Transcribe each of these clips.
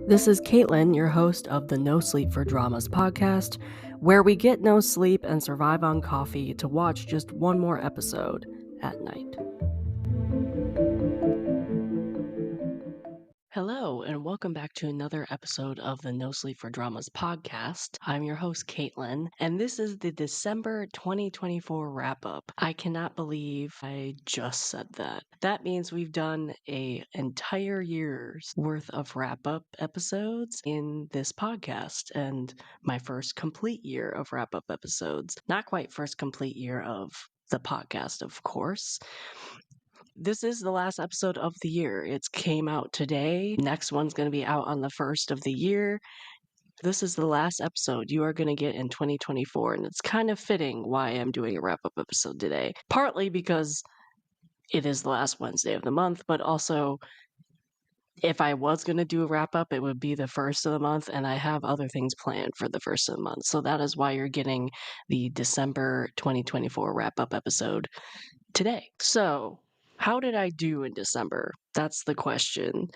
This is Caitlin, your host of the NoSleep4Dramas Podcast, where we get no sleep and survive on coffee to watch just one more episode at night. Hello, and welcome back to another episode of the NoSleep4Dramas Podcast. I'm your host, Caitlin, and this is the December 2024 wrap-up. I cannot believe I just said that. That means we've done an entire year's worth of wrap-up episodes in this podcast, and my first complete year of wrap-up episodes. Not quite first complete year of the podcast, of course. This is the last episode of the year. It came out today. Next one's going to be out on the 1st of the year. This is the last episode you are going to get in 2024, and it's kind of fitting why I'm doing a wrap-up episode today. Partly because it is the last Wednesday of the month, but also if I was going to do a wrap-up, it would be the 1st of the month, and I have other things planned for the 1st of the month. So that is why you're getting the December 2024 wrap-up episode today. So how did I do in December? That's the question.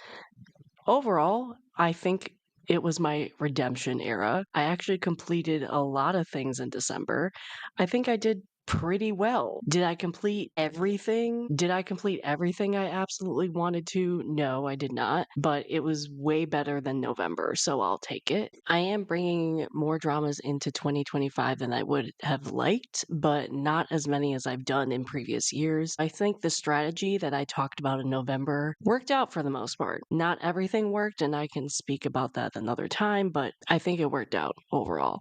Overall, I think it was my redemption era. I actually completed a lot of things in December. I think I did pretty well. Did I complete everything? I absolutely wanted to? No, I did not. But it was way better than November, so I'll take it. I am bringing more dramas into 2025 than I would have liked, but not as many as I've done in previous years. I think the strategy that I talked about in November worked out for the most part. Not everything worked, and I can speak about that another time, but I think it worked out overall.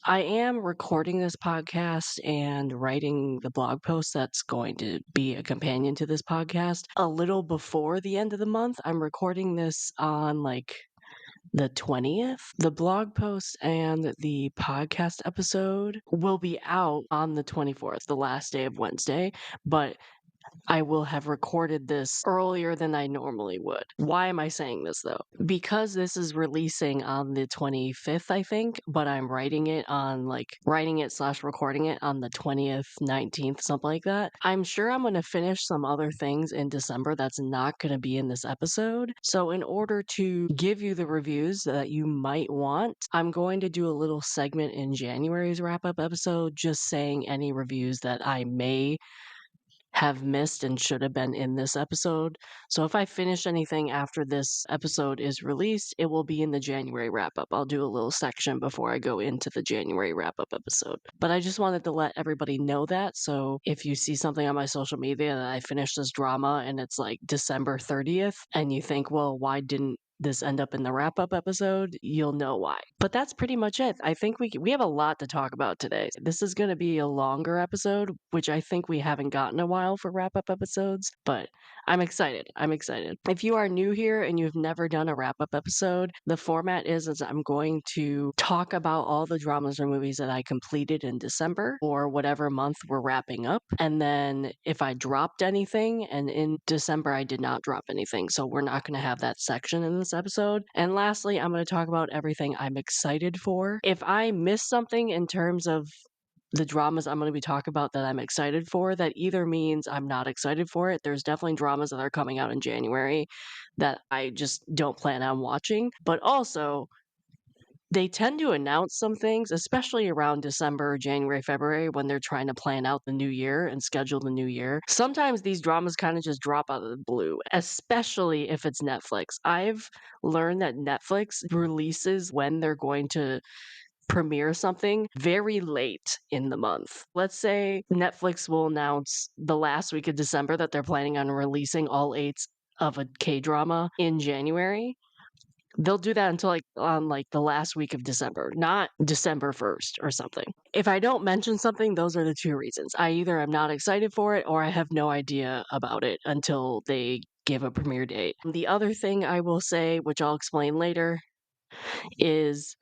I am recording this podcast and writing the blog post that's going to be a companion to this podcast a little before the end of the month. I'm recording this on the 20th. The blog post and the podcast episode will be out on the 24th, the last day of Wednesday, but I will have recorded this earlier than I normally would. Why am I saying this though? Because this is releasing on the 25th, I think, but I'm writing it / recording it on the 20th, 19th, something like that. I'm sure I'm going to finish some other things in December that's not going to be in this episode. So in order to give you the reviews that you might want, I'm going to do a little segment in January's wrap-up episode just saying any reviews that I may have missed and should have been in this episode. So if I finish anything after this episode is released, it will be in the January wrap-up. I'll do a little section before I go into the January wrap-up episode. But I just wanted to let everybody know that, so if you see something on my social media that I finished this drama and it's like December 30th, and you think, well, why didn't this end up in the wrap-up episode, you'll know why. But that's pretty much it. I think we have a lot to talk about today. This is going to be a longer episode, which I think we haven't gotten a while for wrap-up episodes, but I'm excited. If you are new here and you've never done a wrap-up episode, the format is I'm going to talk about all the dramas or movies that I completed in December or whatever month we're wrapping up. And then if I dropped anything, and in December I did not drop anything, so we're not going to have that section in this episode. And lastly, I'm going to talk about everything I'm excited for. If I miss something in terms of the dramas I'm going to be talking about that I'm excited for, that either means I'm not excited for it. There's definitely dramas that are coming out in January that I just don't plan on watching, but also they tend to announce some things, especially around December, January, February, when they're trying to plan out the new year and schedule the new year. Sometimes these dramas kind of just drop out of the blue, especially if it's Netflix. I've learned that Netflix releases when they're going to premiere something very late in the month. Let's say Netflix will announce the last week of December that they're planning on releasing all 8 of a K-drama in January. They'll do that until on the last week of December, not December 1st or something. If I don't mention something, those are the 2 reasons. I either am not excited for it or I have no idea about it until they give a premiere date. The other thing I will say, which I'll explain later, is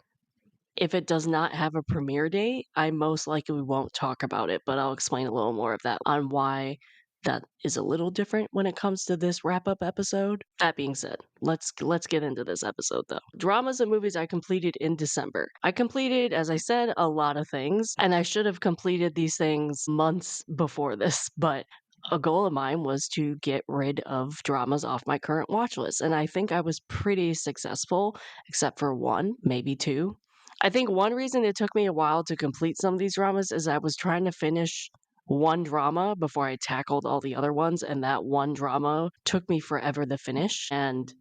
if it does not have a premiere date, I most likely won't talk about it, but I'll explain a little more of that on why that is a little different when it comes to this wrap-up episode. That being said, let's get into this episode though. Dramas and movies I completed in December. I completed, as I said, a lot of things, and I should have completed these things months before this, but a goal of mine was to get rid of dramas off my current watch list, and I think I was pretty successful, except for one, maybe two. I think one reason it took me a while to complete some of these dramas is I was trying to finish one drama before I tackled all the other ones, and that one drama took me forever to finish. And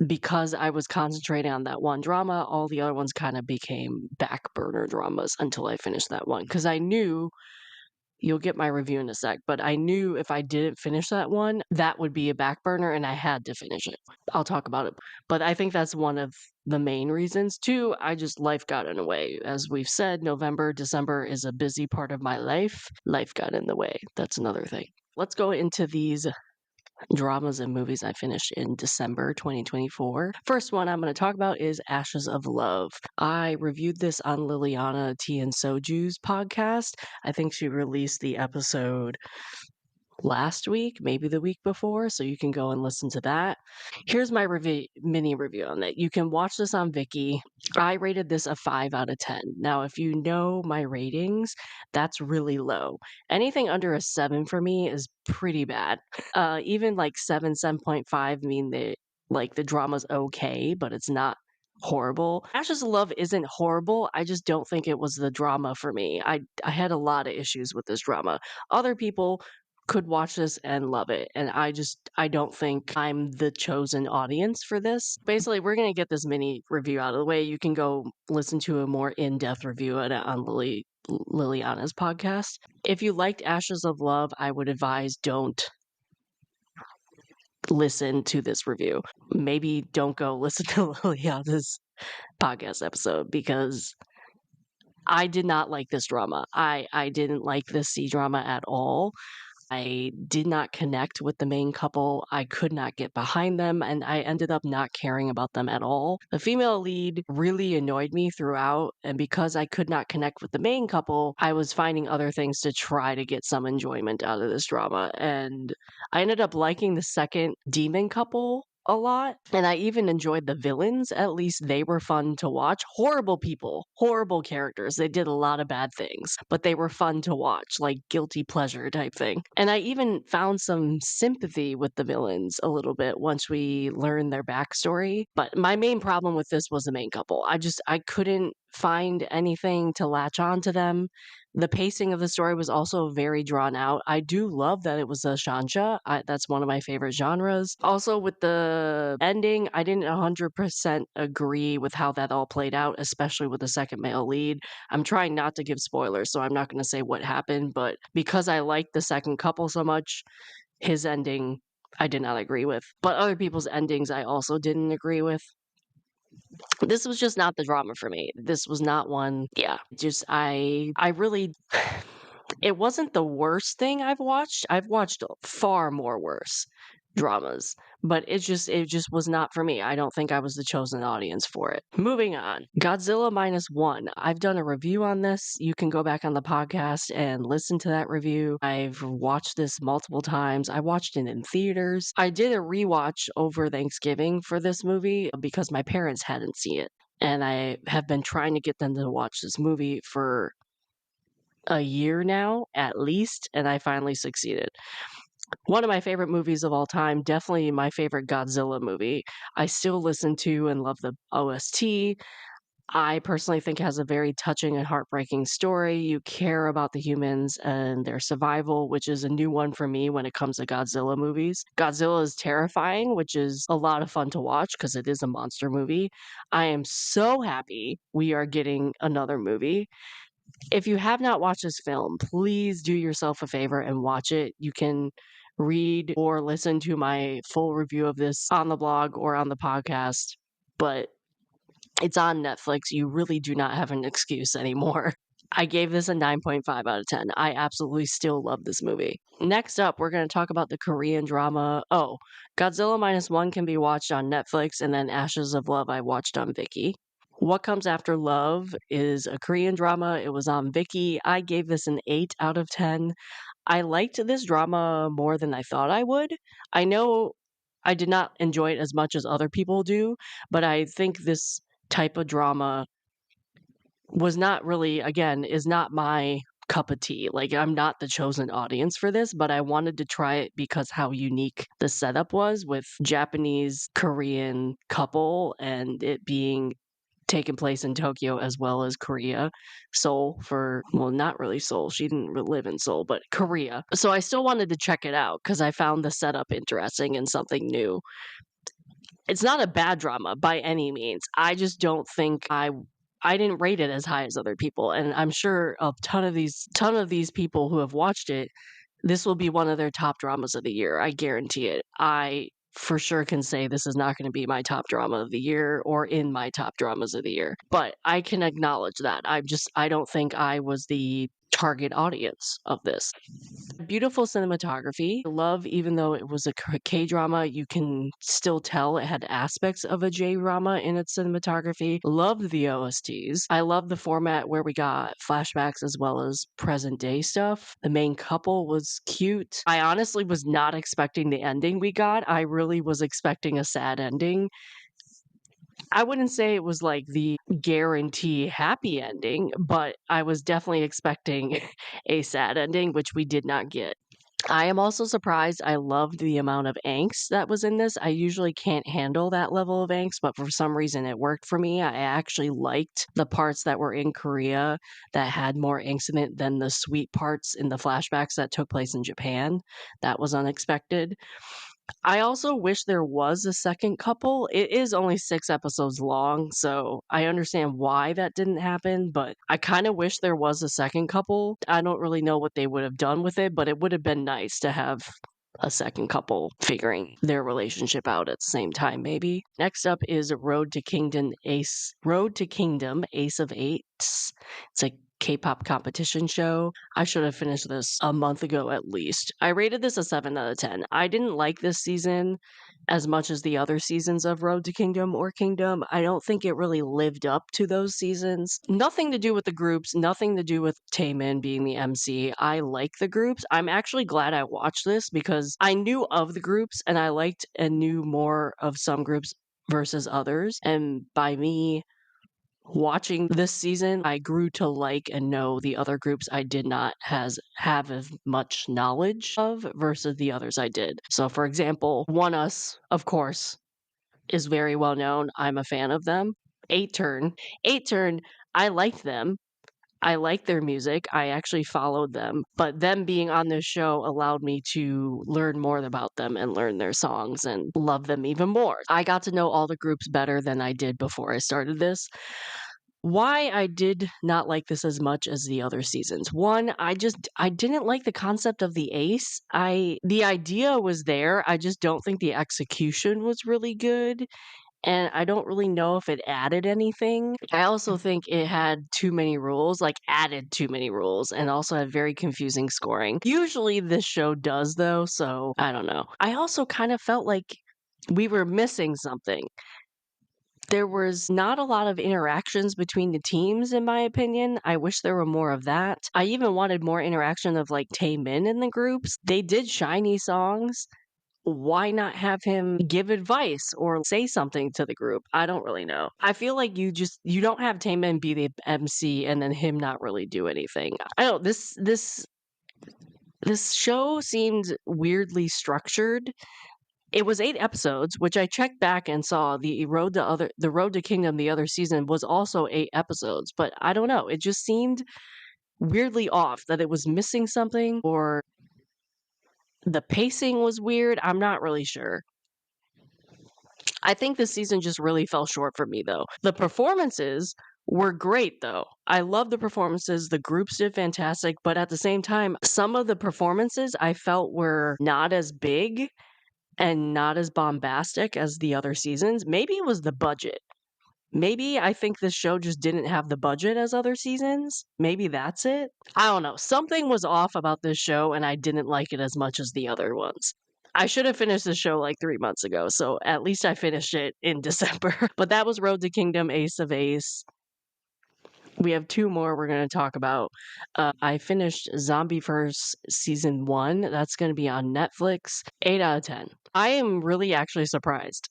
because I was concentrating on that one drama, all the other ones kind of became back burner dramas until I finished that one. Because I knew you'll get my review in a sec, but I knew if I didn't finish that one, that would be a back burner and I had to finish it. I'll talk about it. But I think that's one of the main reasons. Two, I just life got in the way. As we've said, November, December is a busy part of my life. Life got in the way. That's another thing. Let's go into these dramas and movies I finished in December 2024. First one I'm going to talk about is Ashes of Love. I reviewed this on Liliana T and Soju's podcast. I think she released the episode last week, maybe the week before, so you can go and listen to that. Here's my mini review on it. You can watch this on Viki. I rated this a 5 out of 10. Now, if you know my ratings, that's really low. Anything under a 7 for me is pretty bad. Even like 7, 7.5 mean that like the drama's okay, but it's not horrible. Ashes of Love isn't horrible. I just don't think it was the drama for me. I had a lot of issues with this drama. Other people could watch this and love it. And I don't think I'm the chosen audience for this. Basically, we're going to get this mini review out of the way. You can go listen to a more in-depth review on Liliana's podcast. If you liked Ashes of Love, I would advise don't listen to this review. Maybe don't go listen to Liliana's podcast episode because I did not like this drama. I didn't like this C drama at all. I did not connect with the main couple. I could not get behind them, and I ended up not caring about them at all. The female lead really annoyed me throughout, and because I could not connect with the main couple, I was finding other things to try to get some enjoyment out of this drama. And I ended up liking the second demon couple a lot, and I even enjoyed the villains. At least they were fun to watch. Horrible people, horrible characters. They did a lot of bad things, but they were fun to watch, like guilty pleasure type thing. And I even found some sympathy with the villains a little bit once we learned their backstory. But my main problem with this was the main couple. I couldn't find anything to latch on to them. The pacing of the story was also very drawn out. I do love that it was a shansha. That's one of my favorite genres. Also, with the ending, I didn't 100% agree with how that all played out, especially with the second male lead. I'm trying not to give spoilers, so I'm not going to say what happened, but because I liked the second couple so much, his ending I did not agree with. But other people's endings I also didn't agree with. This was just not the drama for me. This was not one. Yeah, just I really it wasn't the worst thing I've watched. I've watched far more worse dramas, but it just was not for me. I don't think I was the chosen audience for it. Moving on. Godzilla minus one. I've done a review on this. You can go back on the podcast and listen to that review. I've watched this multiple times. I watched it in theaters. I did a rewatch over Thanksgiving for this movie because my parents hadn't seen it. And I have been trying to get them to watch this movie for a year now, at least, and I finally succeeded. One of my favorite movies of all time, definitely my favorite Godzilla movie. I still listen to and love the OST. I personally think it has a very touching and heartbreaking story. You care about the humans and their survival, which is a new one for me when it comes to Godzilla movies. Godzilla is terrifying, which is a lot of fun to watch because it is a monster movie. I am so happy we are getting another movie. If you have not watched this film, please do yourself a favor and watch it. You can read or listen to my full review of this on the blog or on the podcast, but it's on Netflix. You really do not have an excuse anymore. I gave this a 9.5 out of 10. I absolutely still love this movie. Next up, we're going to talk about the Korean drama. Oh, Godzilla Minus One can be watched on Netflix, and then Ashes of Love I watched on Viki. What Comes After Love is a Korean drama. It was on Viki. I gave this an 8 out of 10. I liked this drama more than I thought I would. I know I did not enjoy it as much as other people do, but I think this type of drama was not really, again, is not my cup of tea. Like, I'm not the chosen audience for this, but I wanted to try it because how unique the setup was with Japanese Korean couple and it being taken place in Tokyo as well as Korea. Seoul for, well, not really Seoul. She didn't live in Seoul, but Korea. So I still wanted to check it out because I found the setup interesting and something new. It's not a bad drama by any means. I just don't think I didn't rate it as high as other people, and I'm sure a ton of these people who have watched it, this will be one of their top dramas of the year. I guarantee it. I for sure can say this is not going to be my top drama of the year or in my top dramas of the year. But I can acknowledge that. I don't think I was the target audience of this. Beautiful cinematography. I love, even though it was a K drama, you can still tell it had aspects of a J drama in its cinematography. Loved the OSTs. I love the format where we got flashbacks as well as present day stuff. The main couple was cute. I honestly was not expecting the ending we got. I really was expecting a sad ending. I wouldn't say it was like the guarantee happy ending, but I was definitely expecting a sad ending, which we did not get. I am also surprised. I loved the amount of angst that was in this. I usually can't handle that level of angst, but for some reason it worked for me. I actually liked the parts that were in Korea that had more angst in it than the sweet parts in the flashbacks that took place in Japan. That was unexpected. I also wish there was a second couple. It is only 6 episodes long, so I understand why that didn't happen, but I kind of wish there was a second couple. I don't really know what they would have done with it, but it would have been nice to have a second couple figuring their relationship out at the same time, maybe. Next up is Road to Kingdom Ace of Eights. It's a K-pop competition show. I should have finished this a month ago at least. I rated this a 7 out of 10. I didn't like this season as much as the other seasons of Road to Kingdom or Kingdom. I don't think it really lived up to those seasons. Nothing to do with the groups, nothing to do with Taemin being the MC. I like the groups. I'm actually glad I watched this because I knew of the groups and I liked and knew more of some groups versus others. And by me watching this season, I grew to like and know the other groups I did not have as much knowledge of versus the others I did. So, for example, One Us, of course, is very well known. I'm a fan of them. Eight Turn, I liked them. I like their music. I actually followed them, but them being on this show allowed me to learn more about them and learn their songs and love them even more. I got to know all the groups better than I did before I started this. Why I did not like this as much as the other seasons. One, I didn't like the concept of the ace. The idea was there. I just don't think the execution was really good. And I don't really know if it added anything. I also think it had too many rules, like added too many rules, and also had very confusing scoring. Usually this show does though, so I don't know. I also kind of felt like we were missing something. There was not a lot of interactions between the teams, in my opinion. I wish there were more of that. I even wanted more interaction of like Taemin in the groups. They did shiny songs. Why not have him give advice or say something to the group? I don't really know. I feel like you don't have Taemin be the MC and then him not really do anything. I don't this show seemed weirdly structured. It was 8 episodes, which I checked back and saw the Road to Kingdom the other season was also 8 episodes, but I don't know, it just seemed weirdly off that it was missing something or the pacing was weird. I'm not really sure. I think this season just really fell short for me though. The performances were great though. I love the performances. The groups did fantastic, but at the same time, some of the performances I felt were not as big and not as bombastic as the other seasons. Maybe it was the budget. Maybe I think this show just didn't have the budget as other seasons. Maybe that's it. I don't know. Something was off about this show, and I didn't like it as much as the other ones. I should have finished the show like 3 months ago, so at least I finished it in December. But that was Road to Kingdom Ace of Ace. We have 2 more we're going to talk about. I finished Zombieverse Season 1. That's going to be on Netflix. 8 out of 10. I am really actually surprised.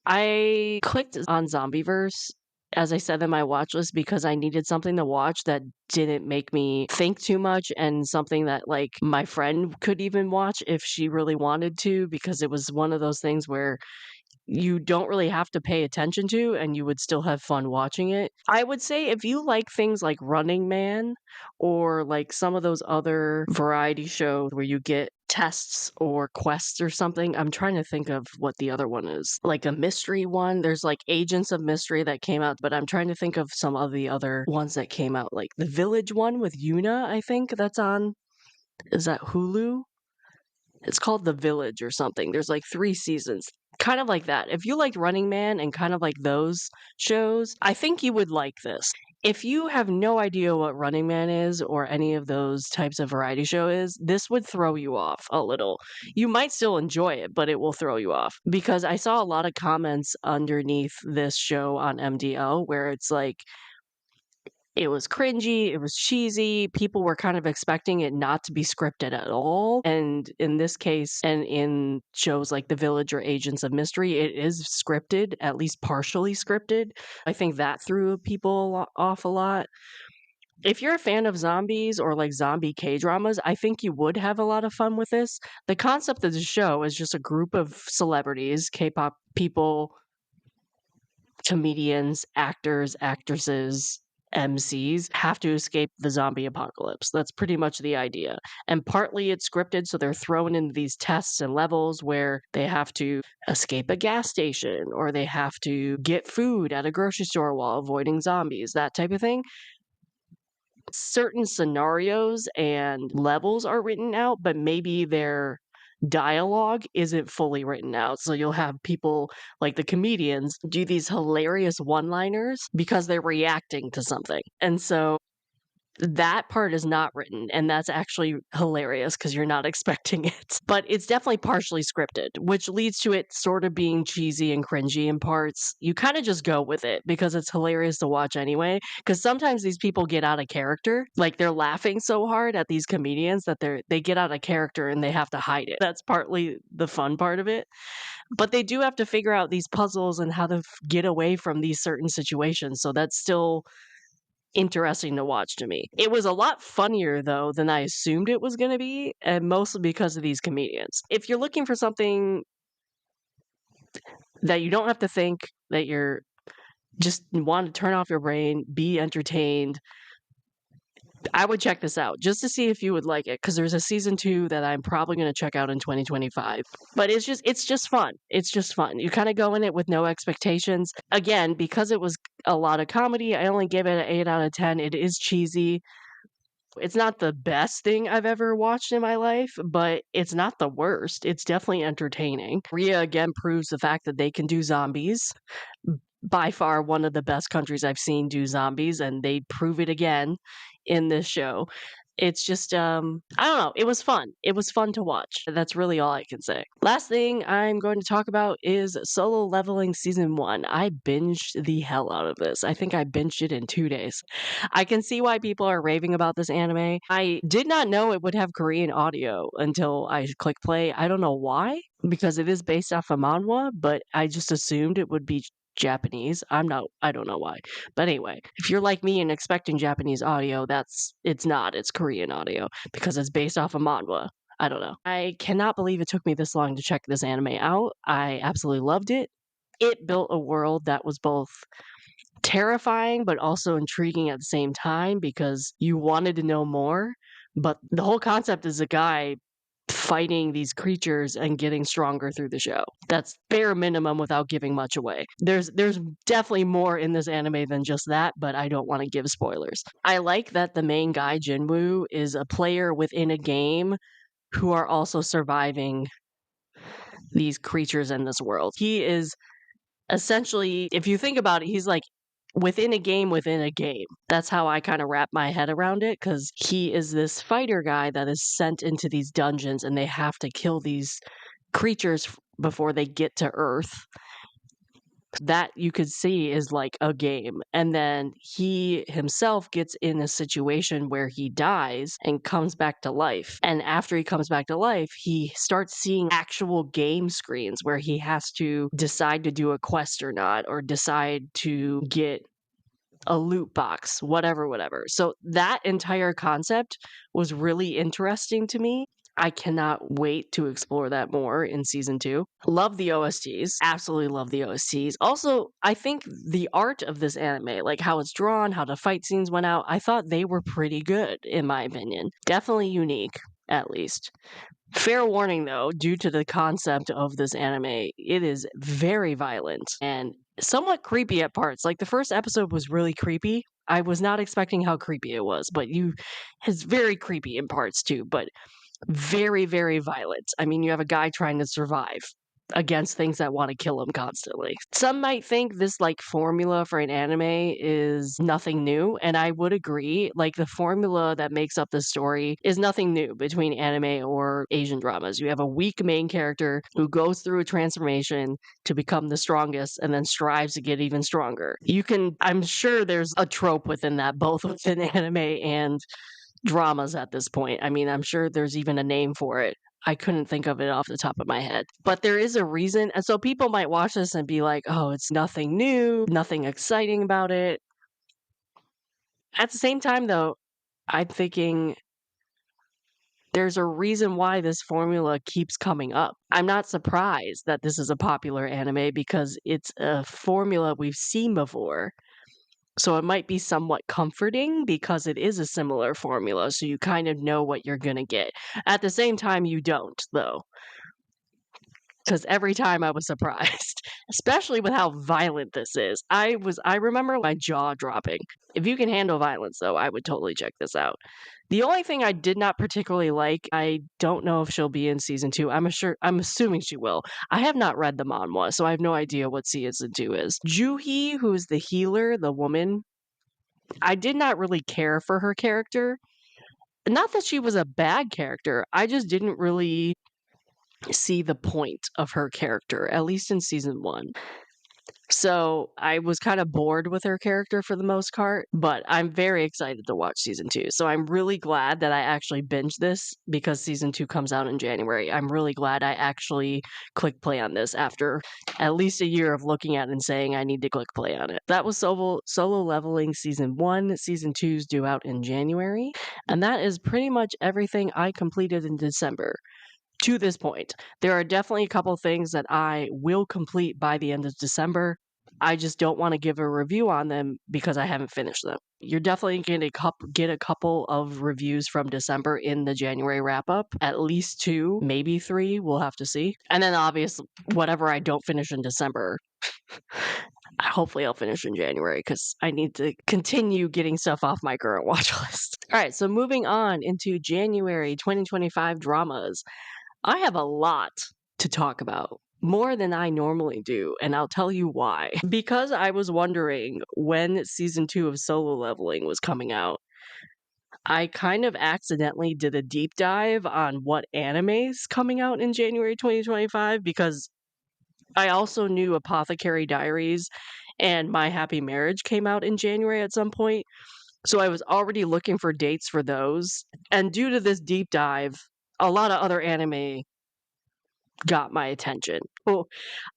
I clicked on Zombieverse as I said in my watch list, because I needed something to watch that didn't make me think too much and something that like my friend could even watch if she really wanted to, because it was one of those things where you don't really have to pay attention to and you would still have fun watching it. I would say if you like things like Running Man or like some of those other variety shows where you get tests or quests or something, I'm trying to think of what the other one is. Like a mystery one. There's like Agents of Mystery that came out, but I'm trying to think of some of the other ones that came out. Like the Village one with Yuna, I think that's on. Is that Hulu? It's called The Village or something. There's like 3 seasons. Kind of like that. If you liked Running Man and kind of like those shows, I think you would like this. If you have no idea what Running Man is or any of those types of variety show is, this would throw you off a little. You might still enjoy it, but it will throw you off because I saw a lot of comments underneath this show on MDL where it's like it was cringy, it was cheesy, people were kind of expecting it not to be scripted at all, and in this case, and in shows like The Village or Agents of Mystery, it is scripted, at least partially scripted. I think that threw people off a lot. If you're a fan of zombies or like zombie K-dramas, I think you would have a lot of fun with this. The concept of the show is just a group of celebrities, K-pop people, comedians, actors, actresses, MCs have to escape the zombie apocalypse. That's pretty much the idea. And partly it's scripted, so they're thrown into these tests and levels where they have to escape a gas station or they have to get food at a grocery store while avoiding zombies, that type of thing. Certain scenarios and levels are written out, but maybe their dialogue isn't fully written out. So you'll have people like the comedians do these hilarious one-liners because they're reacting to something. And so that part is not written, and that's actually hilarious because you're not expecting it. But it's definitely partially scripted, which leads to it sort of being cheesy and cringy in parts. You kind of just go with it because it's hilarious to watch anyway. Because sometimes these people get out of character, like they're laughing so hard at these comedians that they get out of character and they have to hide it. That's partly the fun part of it. But they do have to figure out these puzzles and how to get away from these certain situations. So that's still interesting to watch to me. It was a lot funnier though than I assumed it was going to be, and mostly because of these comedians. If you're looking for something that you don't have to think, that you're just want to turn off your brain, be entertained, I would check this out just to see if you would like it because there's a season 2 that I'm probably going to check out in 2025. But it's just fun. It's just fun. You kind of go in it with no expectations. Again, because it was a lot of comedy, I only gave it an 8 out of 10. It is cheesy. It's not the best thing I've ever watched in my life, but it's not the worst. It's definitely entertaining. Korea again proves the fact that they can do zombies. By far one of the best countries I've seen do zombies, and they prove it again in this show. It's just I don't know, it was fun. It was fun to watch. That's really all I can say. Last thing I'm going to talk about is Solo Leveling Season 1. I binged the hell out of this. I think I binged it in 2 days. I can see why people are raving about this anime. I did not know it would have Korean audio until I clicked play. I don't know why, because it is based off a manhwa, but I just assumed it would be Japanese. I don't know why. But anyway, if you're like me and expecting Japanese audio, it's not. It's Korean audio because it's based off a manhwa. I don't know. I cannot believe it took me this long to check this anime out. I absolutely loved it. It built a world that was both terrifying but also intriguing at the same time because you wanted to know more. But the whole concept is a guy fighting these creatures and getting stronger through the show. That's bare minimum without giving much away. There's definitely more in this anime than just that, but I don't want to give spoilers. I like that the main guy, Jinwoo, is a player within a game who are also surviving these creatures in this world. He is essentially, if you think about it, he's like within a game within a game. That's how I kind of wrap my head around it because he is this fighter guy that is sent into these dungeons and they have to kill these creatures before they get to Earth. That you could see is like a game. And then he himself gets in a situation where he dies and comes back to life. And after he comes back to life, he starts seeing actual game screens where he has to decide to do a quest or not, or decide to get a loot box, whatever. So that entire concept was really interesting to me. I cannot wait to explore that more in season 2. Love the OSTs. Absolutely love the OSTs. Also, I think the art of this anime, like how it's drawn, how the fight scenes went out, I thought they were pretty good, in my opinion. Definitely unique, at least. Fair warning though, due to the concept of this anime, it is very violent and somewhat creepy at parts. Like the first episode was really creepy. I was not expecting how creepy it was, but it's very creepy in parts too, but very, very violent. I mean, you have a guy trying to survive against things that want to kill him constantly. Some might think this like formula for an anime is nothing new, and I would agree. Like the formula that makes up the story is nothing new between anime or Asian dramas. You have a weak main character who goes through a transformation to become the strongest and then strives to get even stronger. I'm sure there's a trope within that, both within anime and dramas at this point. I mean, I'm sure there's even a name for it. I couldn't think of it off the top of my head. But there is a reason. And so people might watch this and be like, oh, it's nothing new, nothing exciting about it. At the same time, though, I'm thinking there's a reason why this formula keeps coming up. I'm not surprised that this is a popular anime because it's a formula we've seen before. So it might be somewhat comforting because it is a similar formula, so you kind of know what you're gonna get. At the same time, you don't, though. Because every time I was surprised, especially with how violent this is. I remember my jaw dropping. If you can handle violence, though, I would totally check this out. The only thing I did not particularly like, I don't know if she'll be in season 2. I'm assuming she will. I have not read the manhwa, so I have no idea what season 2 is. Juhi, who is the healer, the woman, I did not really care for her character. Not that she was a bad character, I just didn't really see the point of her character, at least in season 1. So I was kind of bored with her character for the most part, but I'm very excited to watch season 2. So I'm really glad that I actually binged this because season 2 comes out in January. I'm really glad I actually clicked play on this after at least a year of looking at it and saying I need to click play on it. That was Solo Leveling season 1. Season 2's due out in January. And that is pretty much everything I completed in December. To this point, there are definitely a couple things that I will complete by the end of December. I just don't want to give a review on them because I haven't finished them. You're definitely going to get a couple of reviews from December in the January wrap up. At least 2, maybe 3. We'll have to see. And then obviously, whatever I don't finish in December, hopefully I'll finish in January because I need to continue getting stuff off my current watch list. All right, so moving on into January 2025 dramas. I have a lot to talk about, more than I normally do, and I'll tell you why. Because I was wondering when season 2 of Solo Leveling was coming out, I kind of accidentally did a deep dive on what animes coming out in January 2025 because I also knew Apothecary Diaries and My Happy Marriage came out in January at some point. So I was already looking for dates for those. And due to this deep dive, a lot of other anime got my attention. Well,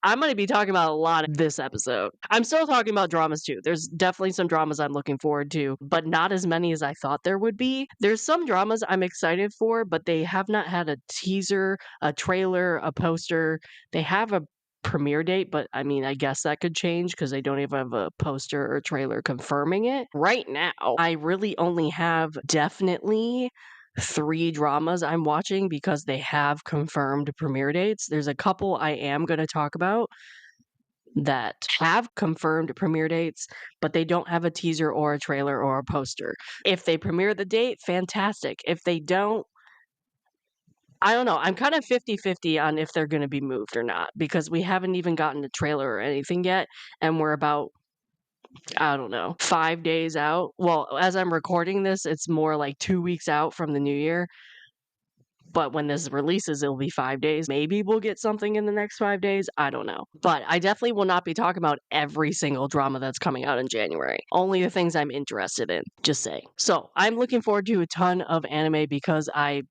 I'm going to be talking about a lot of this episode. I'm still talking about dramas too. There's definitely some dramas I'm looking forward to, but not as many as I thought there would be. There's some dramas I'm excited for, but they have not had a teaser, a trailer, a poster. They have a premiere date, but I mean, I guess that could change because they don't even have a poster or trailer confirming it. Right now, I really only have definitely 3 dramas I'm watching because they have confirmed premiere dates. There's a couple I am going to talk about that have confirmed premiere dates, but they don't have a teaser or a trailer or a poster. If they premiere the date, fantastic. If they don't, I don't know. I'm kind of 50-50 on if they're going to be moved or not because we haven't even gotten a trailer or anything yet, and we're about, I don't know, 5 days out. Well, as I'm recording this, it's more like 2 weeks out from the new year. But when this releases, it'll be 5 days. Maybe we'll get something in the next 5 days. I don't know. But I definitely will not be talking about every single drama that's coming out in January. Only the things I'm interested in, just saying. So I'm looking forward to a ton of anime because I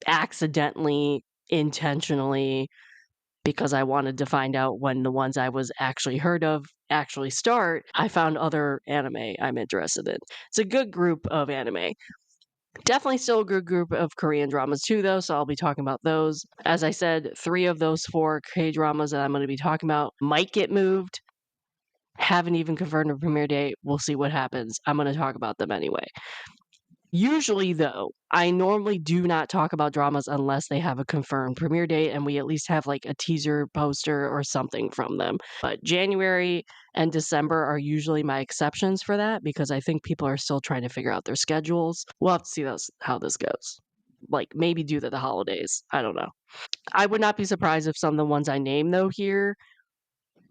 accidentally, intentionally, because I wanted to find out when the ones I was actually heard of actually start, I found other anime I'm interested in. It's a good group of anime. Definitely still a good group of Korean dramas too, though, so I'll be talking about those. As I said, 3 of those 4 K-dramas that I'm going to be talking about might get moved. Haven't even confirmed a premiere date. We'll see what happens. I'm going to talk about them anyway. Usually, though, I normally do not talk about dramas unless they have a confirmed premiere date and we at least have like a teaser poster or something from them. But January and December are usually my exceptions for that because I think people are still trying to figure out their schedules. We'll have to see how this goes. Like maybe due to the holidays. I don't know. I would not be surprised if some of the ones I name, though, here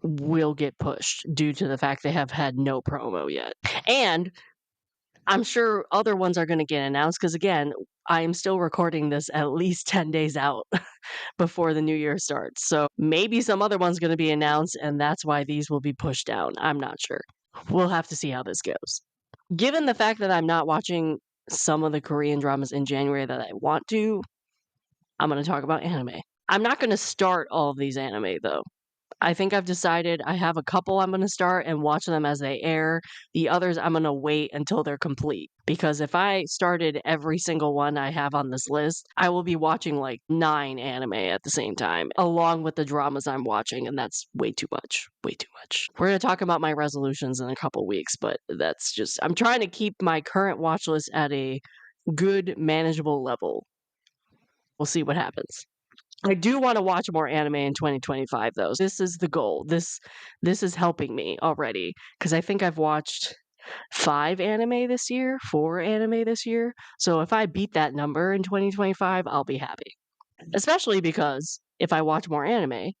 will get pushed due to the fact they have had no promo yet. And I'm sure other ones are going to get announced because, again, I am still recording this at least 10 days out before the new year starts. So maybe some other one's going to be announced, and that's why these will be pushed down. I'm not sure. We'll have to see how this goes. Given the fact that I'm not watching some of the Korean dramas in January that I want to, I'm going to talk about anime. I'm not going to start all of these anime, though. I think I've decided I have a couple I'm going to start and watch them as they air. The others I'm going to wait until they're complete. Because if I started every single one I have on this list, I will be watching like 9 anime at the same time, along with the dramas I'm watching, and that's way too much. Way too much. We're going to talk about my resolutions in a couple weeks, but that's just, I'm trying to keep my current watch list at a good, manageable level. We'll see what happens. I do want to watch more anime in 2025 though. This is the goal. This is helping me already because I think I've watched 5 anime this year, 4 anime this year. So if I beat that number in 2025, I'll be happy. Especially because if I watch more anime,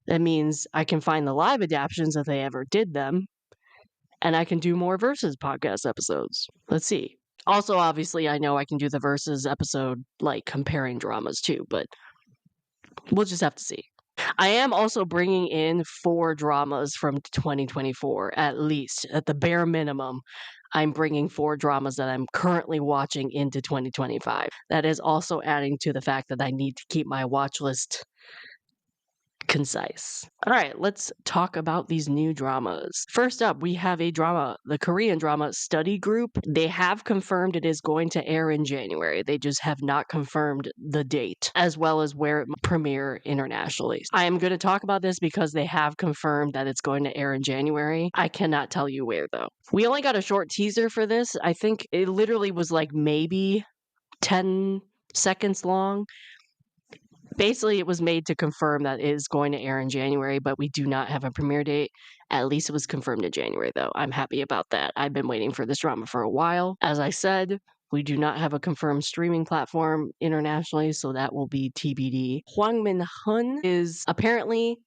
that means I can find the live adaptations if they ever did them, and I can do more Versus podcast episodes. Let's see. Also, obviously, I know I can do the Versus episode like comparing dramas too, but we'll just have to see. I am also bringing in 4 dramas from 2024, at least, at the bare minimum. I'm bringing 4 dramas that I'm currently watching into 2025. That is also adding to the fact that I need to keep my watch list concise. All right, let's talk about these new dramas. First up, we have a drama, the Korean drama Study Group. They have confirmed it is going to air in January. They just have not confirmed the date, as well as where it will premiere internationally. I am going to talk about this because they have confirmed that it's going to air in January. I cannot tell you where, though. We only got a short teaser for this. I think it literally was like maybe 10 seconds long. Basically, it was made to confirm that it is going to air in January, but we do not have a premiere date. At least it was confirmed in January, though. I'm happy about that. I've been waiting for this drama for a while. As I said, we do not have a confirmed streaming platform internationally, so that will be TBD. Hwang Min-hun is apparently...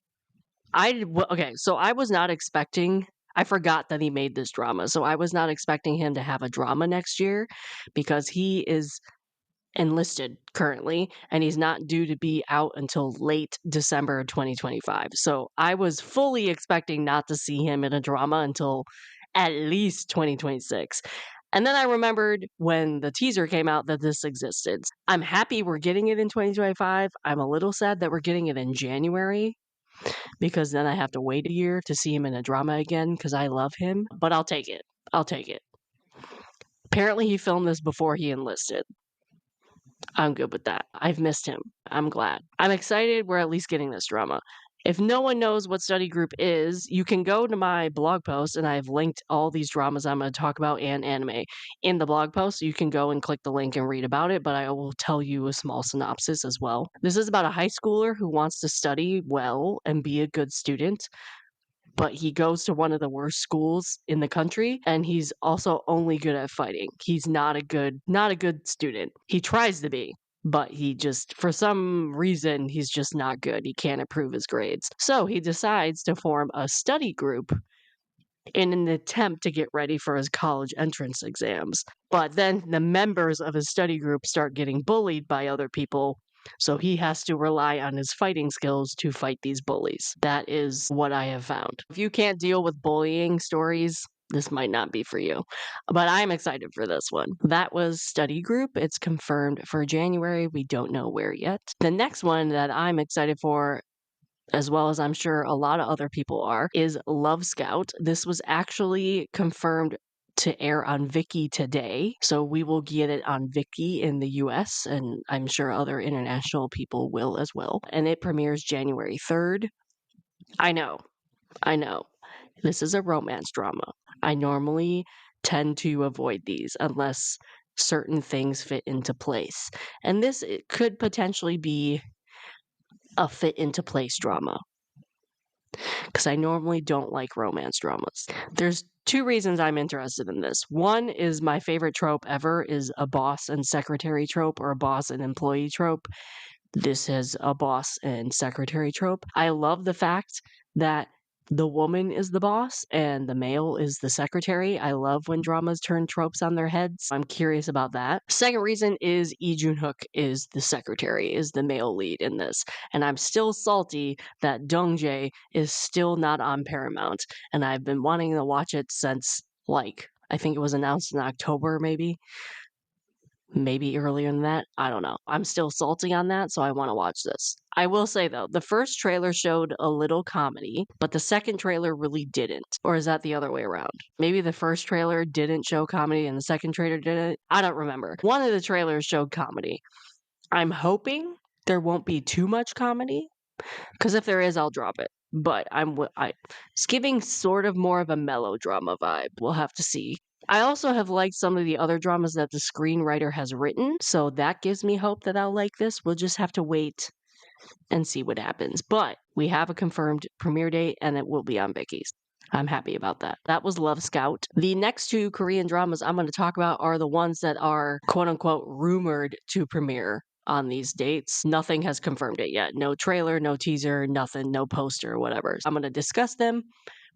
Okay, so I was not expecting... I forgot that he made this drama, so I was not expecting him to have a drama next year because he is enlisted currently and he's not due to be out until late December 2025. So I was fully expecting not to see him in a drama until at least 2026. And then I remembered when the teaser came out that this existed. I'm happy we're getting it in 2025. I'm a little sad that we're getting it in January because then I have to wait a year to see him in a drama again because I love him, but I'll take it. I'll take it. Apparently he filmed this before he enlisted. I'm good with that. I've missed him. I'm glad. I'm excited we're at least getting this drama. If no one knows what Study Group is, you can go to my blog post, and I've linked all these dramas I'm going to talk about and anime in the blog post. So you can go and click the link and read about it, but I will tell you a small synopsis as well. This is about a high schooler who wants to study well and be a good student, but he goes to one of the worst schools in the country, and he's also only good at fighting. He's not a good student. He tries to be, but he just, for some reason, he's just not good. He can't improve his grades. So he decides to form a study group in an attempt to get ready for his college entrance exams. But then the members of his study group start getting bullied by other people, so he has to rely on his fighting skills to fight these bullies. That is what I have found. If you can't deal with bullying stories, this might not be for you. But I'm excited for this one. That was Study Group. It's confirmed for January. We don't know where yet. The next one that I'm excited for as well as I'm sure a lot of other people are, is Love Scout. This was actually confirmed to air on Viki today. So we will get it on Viki in the US, and I'm sure other international people will as well. And it premieres January 3rd. I know, I know. This is a romance drama. I normally tend to avoid these unless certain things fit into place. And this it could potentially be a fit into place drama because I normally don't like romance dramas. There's two reasons I'm interested in this. One is my favorite trope ever is a boss and secretary trope or a boss and employee trope. This is a boss and secretary trope. I love the fact that the woman is the boss and the male is the secretary. I love when dramas turn tropes on their heads. I'm curious about that. Second reason is Lee Jun-hook is the secretary, is the male lead in this. And I'm still salty that Dong-jae is still not on Paramount. And I've been wanting to watch it since, like, I think it was announced in October, maybe earlier than that. I don't know. I'm still salty on that, so I want to watch this. I will say though, the first trailer showed a little comedy, but the second trailer really didn't. Or is that the other way around? Maybe the first trailer didn't show comedy and the second trailer didn't. I don't remember. One of the trailers showed comedy. I'm hoping there won't be too much comedy, because if there is, I'll drop it. But it's giving sort of more of a melodrama vibe. We'll have to see. I also have liked some of the other dramas that the screenwriter has written, so that gives me hope that I'll like this. We'll just have to wait and see what happens. But we have a confirmed premiere date, and it will be on Vicky's. I'm happy about that. That was Love Scout. The next two Korean dramas I'm going to talk about are the ones that are quote unquote rumored to premiere on these dates. Nothing has confirmed it yet. No trailer, no teaser, nothing, no poster, whatever. I'm going to discuss them.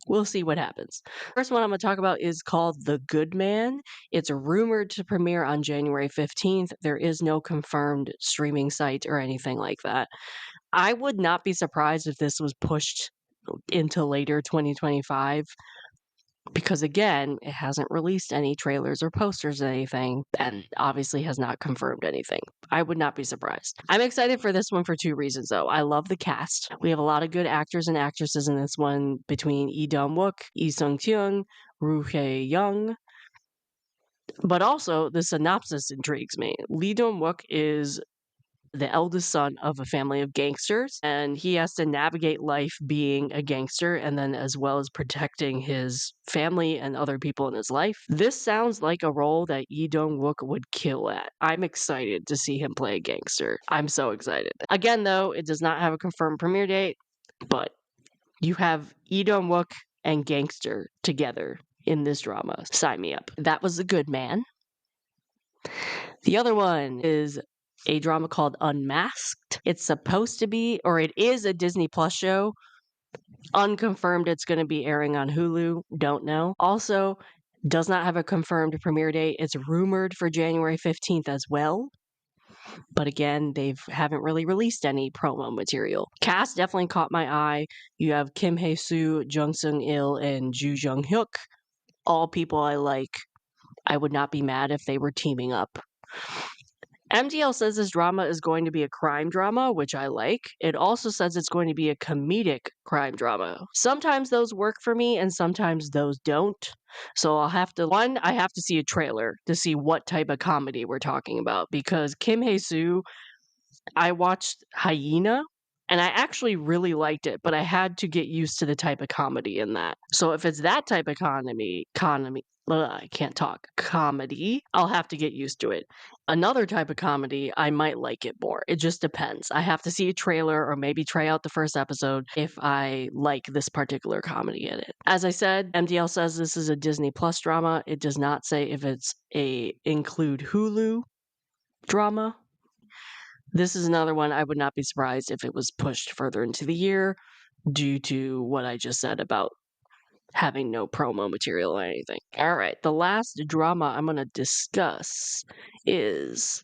We'll see what happens. First one I'm going to talk about is called The Good Man. It's rumored to premiere on January 15th. There is no confirmed streaming site or anything like that. I would not be surprised if this was pushed into later 2025 because again, it hasn't released any trailers or posters or anything and obviously has not confirmed anything. I would not be surprised. I'm excited for this one for two reasons though. I love the cast. We have a lot of good actors and actresses in this one between Lee Dong-wook, Lee Sung-kyun, Roo Hae-young. But also the synopsis intrigues me. Lee Dong-wook is the eldest son of a family of gangsters, and he has to navigate life being a gangster and then as well as protecting his family and other people in his life. This sounds like a role that Lee Dong-wook would kill at. I'm excited to see him play a gangster. I'm so excited. Again, though, it does not have a confirmed premiere date, but you have Lee Dong-wook and gangster together in this drama. Sign me up. That was The Good Man. The other one is a drama called Unmasked. It's supposed to be, or it is a Disney Plus show. Unconfirmed it's going to be airing on Hulu. Don't know. Also, does not have a confirmed premiere date. It's rumored for January 15th as well. But again, they haven't really released any promo material. Cast definitely caught my eye. You have Kim Hae-soo, Jung Sung-il, and Ju Jung-hyuk. All people I like. I would not be mad if they were teaming up. MDL says this drama is going to be a crime drama, which I like. It also says it's going to be a comedic crime drama. Sometimes those work for me and sometimes those don't. So I have to see a trailer to see what type of comedy we're talking about because Kim Hae-soo, I watched Hyena and I actually really liked it, but I had to get used to the type of comedy in that. So if it's that type of I can't talk. Comedy, I'll have to get used to it. Another type of comedy, I might like it more. It just depends. I have to see a trailer or maybe try out the first episode if I like this particular comedy in it. As I said, MDL says this is a Disney Plus drama. It does not say if it's a include Hulu drama. This is another one I would not be surprised if it was pushed further into the year due to what I just said about having no promo material or anything. All right, the last drama I'm going to discuss is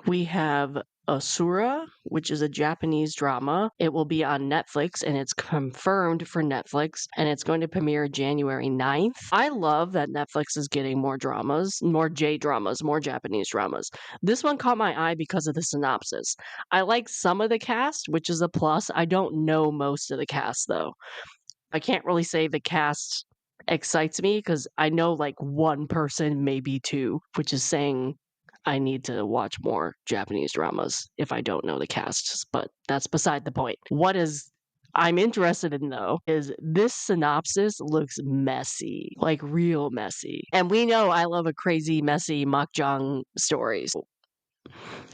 we have Asura, which is a Japanese drama. It will be on Netflix and it's confirmed for Netflix and it's going to premiere January 9th. I love that Netflix is getting more dramas, more J dramas, more Japanese dramas. This one caught my eye because of the synopsis. I like some of the cast, which is a plus. I don't know most of the cast though. I can't really say the cast excites me because I know like one person, maybe two, which is saying I need to watch more Japanese dramas if I don't know the casts, but that's beside the point. What is I'm interested in though is this synopsis looks messy, like real messy. And we know I love a crazy, messy mahjong stories.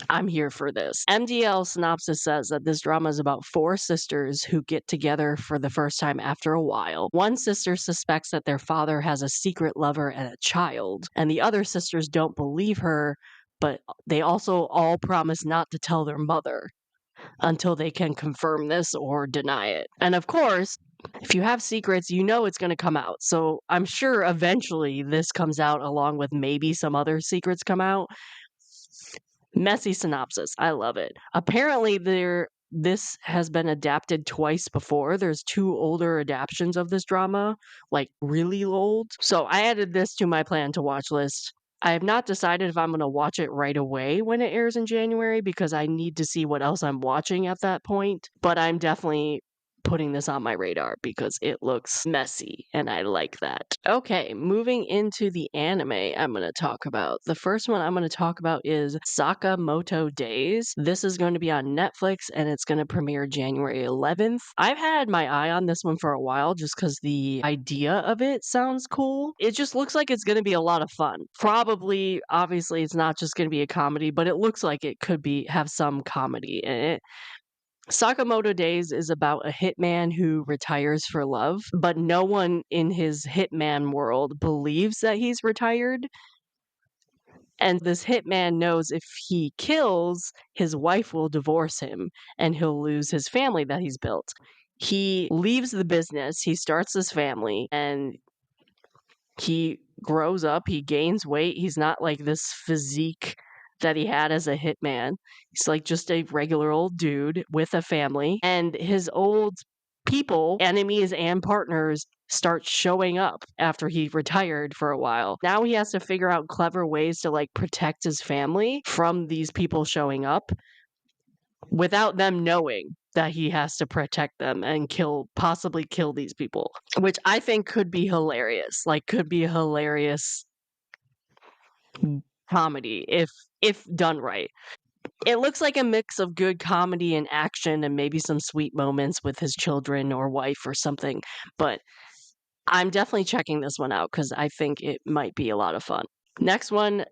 I'm here for this. MDL synopsis says that this drama is about four sisters who get together for the first time after a while. One sister suspects that their father has a secret lover and a child, and the other sisters don't believe her, but they also all promise not to tell their mother until they can confirm this or deny it. And of course, if you have secrets, you know it's going to come out. So I'm sure eventually this comes out along with maybe some other secrets come out. Messy synopsis. I love it. Apparently this has been adapted twice before. There's two older adaptations of this drama, like really old. So I added this to my plan to watch list. I have not decided if I'm going to watch it right away when it airs in January because I need to see what else I'm watching at that point. But I'm definitely putting this on my radar because it looks messy and I like that. Okay, moving into the anime I'm going to talk about. The first one I'm going to talk about is Sakamoto Days. This is going to be on Netflix and it's going to premiere January 11th. I've had my eye on this one for a while just because the idea of it sounds cool. It just looks like it's going to be a lot of fun. Probably, obviously, it's not just going to be a comedy, but it looks like it could have some comedy in it. Sakamoto Days is about a hitman who retires for love, but no one in his hitman world believes that he's retired. And this hitman knows if he kills, his wife will divorce him and he'll lose his family that he's built. He leaves the business, he starts his family, and he grows up, he gains weight. He's not like this physique that he had as a hitman. He's like just a regular old dude with a family. And his old people, enemies and partners, start showing up after he retired for a while. Now he has to figure out clever ways to like protect his family from these people showing up without them knowing that he has to protect them and possibly kill these people, which I think could be hilarious. Like could be a hilarious comedy if done right. It looks like a mix of good comedy and action and maybe some sweet moments with his children or wife or something, but I'm definitely checking this one out cuz I think it might be a lot of fun. Next one,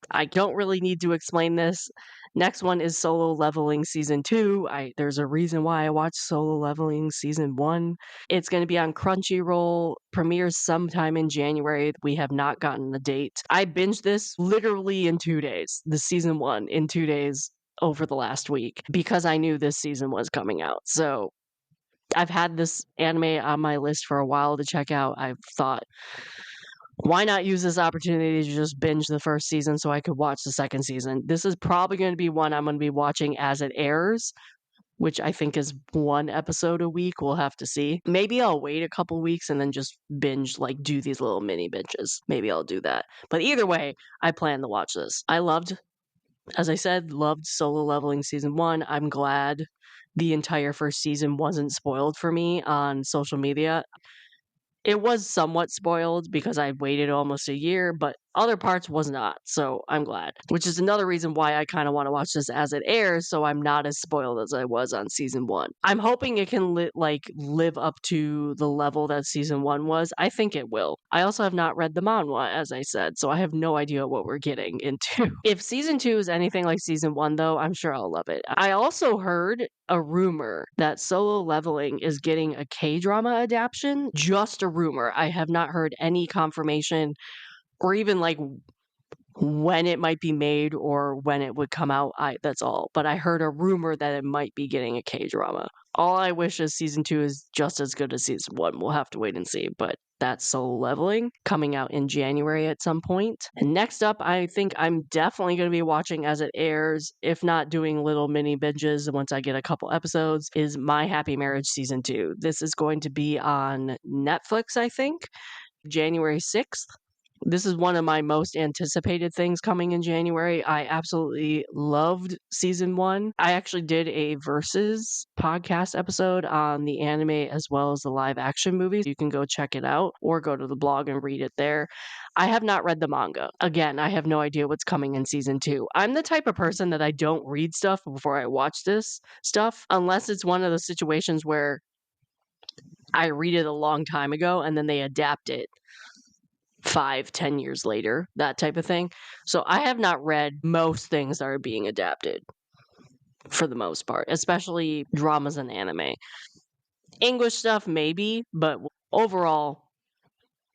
I don't really need to explain this. Next one is Solo Leveling Season 2. There's a reason why I watched Solo Leveling Season 1. It's going to be on Crunchyroll, premieres sometime in January. We have not gotten a date. I binged this literally in 2 days, the Season 1 in 2 days over the last week because I knew this season was coming out. So I've had this anime on my list for a while to check out. I've thought, why not use this opportunity to just binge the first season so I could watch the second season? This is probably going to be one I'm going to be watching as it airs, which I think is one episode a week. We'll have to see. Maybe I'll wait a couple weeks and then just binge, like do these little mini binges. Maybe I'll do that. But either way, I plan to watch this. As I said, loved Solo Leveling Season 1. I'm glad the entire first season wasn't spoiled for me on social media. It was somewhat spoiled because I waited almost a year, but other parts was not, so I'm glad. Which is another reason why I kind of want to watch this as it airs, so I'm not as spoiled as I was on season 1. I'm hoping it can live up to the level that season 1 was. I think it will. I also have not read the manhwa, as I said, so I have no idea what we're getting into. If season 2 is anything like season 1, though, I'm sure I'll love it. I also heard a rumor that Solo Leveling is getting a K-drama adaptation. Just a rumor. I have not heard any confirmation or even like when it might be made or when it would come out. That's all. But I heard a rumor that it might be getting a K-drama. All I wish is season 2 is just as good as season 1. We'll have to wait and see, but That's Solo Leveling, coming out in January at some point. And next up, I think I'm definitely going to be watching as it airs, if not doing little mini binges once I get a couple episodes, is My Happy Marriage Season 2. This is going to be on Netflix, I think, January 6th. This is one of my most anticipated things coming in January. I absolutely loved season 1. I actually did a versus podcast episode on the anime as well as the live action movies. You can go check it out or go to the blog and read it there. I have not read the manga. Again, I have no idea what's coming in season 2. I'm the type of person that I don't read stuff before I watch this stuff, unless it's one of those situations where I read it a long time ago and then they adapt it 5-10 years later, that type of thing. So I have not read most things that are being adapted for the most part, especially dramas and anime. English stuff, maybe, but overall,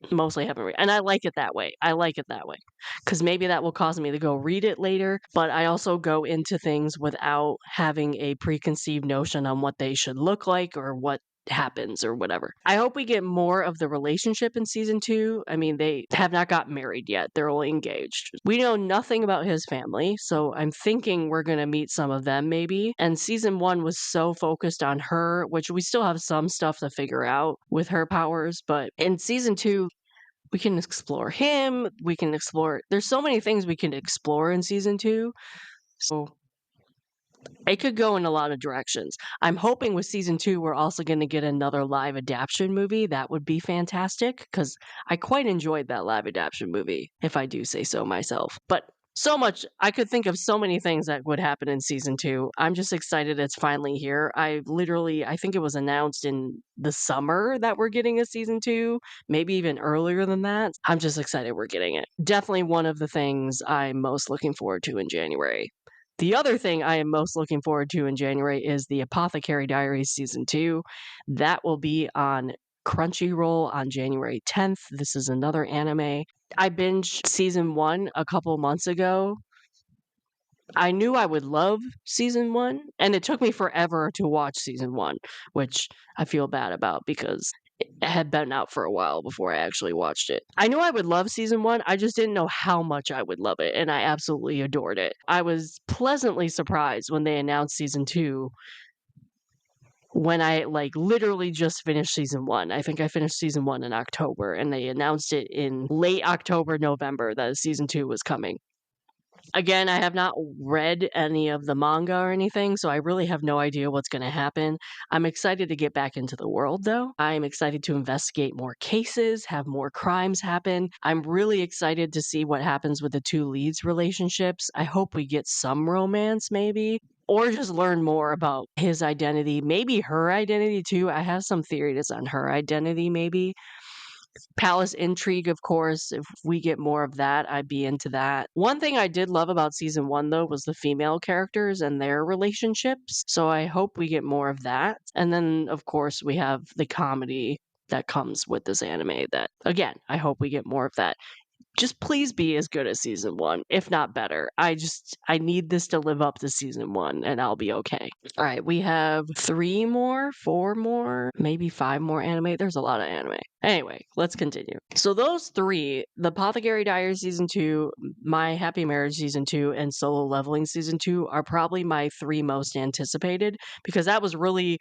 mostly haven't read. And I like it that way. I like it that way because maybe that will cause me to go read it later. But I also go into things without having a preconceived notion on what they should look like or what happens or whatever. I hope we get more of the relationship in season 2. I mean, they have not got married yet. They're only engaged. We know nothing about his family, so I'm thinking we're going to meet some of them maybe. And season 1 was so focused on her, which we still have some stuff to figure out with her powers, but in season 2, we can explore him. We can explore, there's so many things we can explore in season 2. So it could go in a lot of directions. I'm hoping with season 2, we're also going to get another live adaptation movie. That would be fantastic because I quite enjoyed that live adaptation movie, if I do say so myself. But so much, I could think of so many things that would happen in season 2. I'm just excited it's finally here. I think it was announced in the summer that we're getting a season 2, maybe even earlier than that. I'm just excited we're getting it. Definitely one of the things I'm most looking forward to in January. The other thing I am most looking forward to in January is the Apothecary Diaries Season 2. That will be on Crunchyroll on January 10th. This is another anime. I binged season 1 a couple months ago. I knew I would love season 1, and it took me forever to watch season 1, which I feel bad about because it had been out for a while before I actually watched it. I knew I would love season 1, I just didn't know how much I would love it, and I absolutely adored it. I was pleasantly surprised when they announced season 2 when I literally just finished season 1. I think I finished season 1 in October, and they announced it in late October, November that season 2 was coming. Again, I have not read any of the manga or anything, so I really have no idea what's going to happen. I'm excited to get back into the world, though. I'm excited to investigate more cases, have more crimes happen. I'm really excited to see what happens with the two leads' relationships. I hope we get some romance, maybe, or just learn more about his identity, maybe her identity, too. I have some theories on her identity, maybe. Palace intrigue, of course. If we get more of that, I'd be into that. One thing I did love about season 1, though, was the female characters and their relationships. So I hope we get more of that. And then, of course, we have the comedy that comes with this anime that, again, I hope we get more of that. Just please be as good as season 1, if not better. I need this to live up to season 1 and I'll be okay. All right, we have 3 more, 4 more, maybe 5 more anime. There's a lot of anime. Anyway, let's continue. So those 3, the Apothecary Diaries Season 2, My Happy Marriage Season 2, and Solo Leveling Season 2 are probably my 3 most anticipated because that was really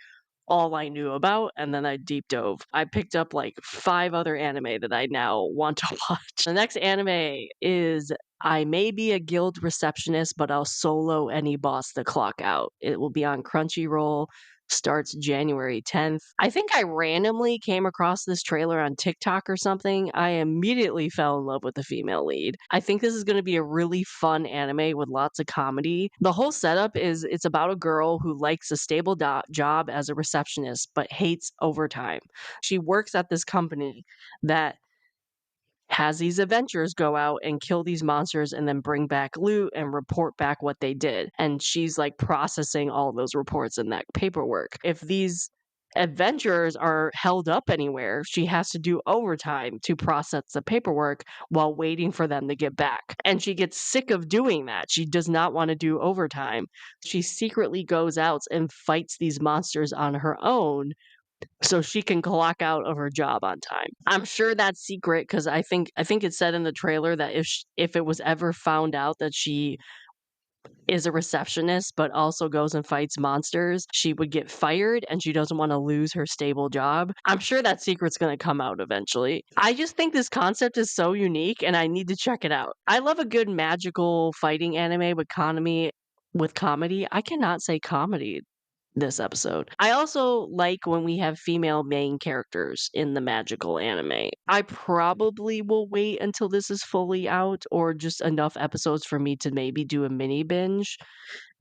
all I knew about, and then I deep dove. I picked up 5 other anime that I now want to watch. The next anime is I May Be a Guild Receptionist, but I'll solo any boss to clock out. It will be on Crunchyroll. Starts January 10th. I think I randomly came across this trailer on TikTok or something. I immediately fell in love with the female lead. I think this is going to be a really fun anime with lots of comedy. The whole setup is it's about a girl who likes a stable job as a receptionist but hates overtime. She works at this company that has these adventurers go out and kill these monsters and then bring back loot and report back what they did. And she's processing all those reports and that paperwork. If these adventurers are held up anywhere, she has to do overtime to process the paperwork while waiting for them to get back. And she gets sick of doing that. She does not want to do overtime. She secretly goes out and fights these monsters on her own so she can clock out of her job on time. I'm sure that's secret because I think it said in the trailer that if it was ever found out that she is a receptionist but also goes and fights monsters, she would get fired and she doesn't want to lose her stable job. I'm sure that secret's going to come out eventually. I just think this concept is so unique and I need to check it out. I love a good magical fighting anime with comedy. I cannot say comedy this episode. I also like when we have female main characters in the magical anime. I probably will wait until this is fully out or just enough episodes for me to maybe do a mini binge.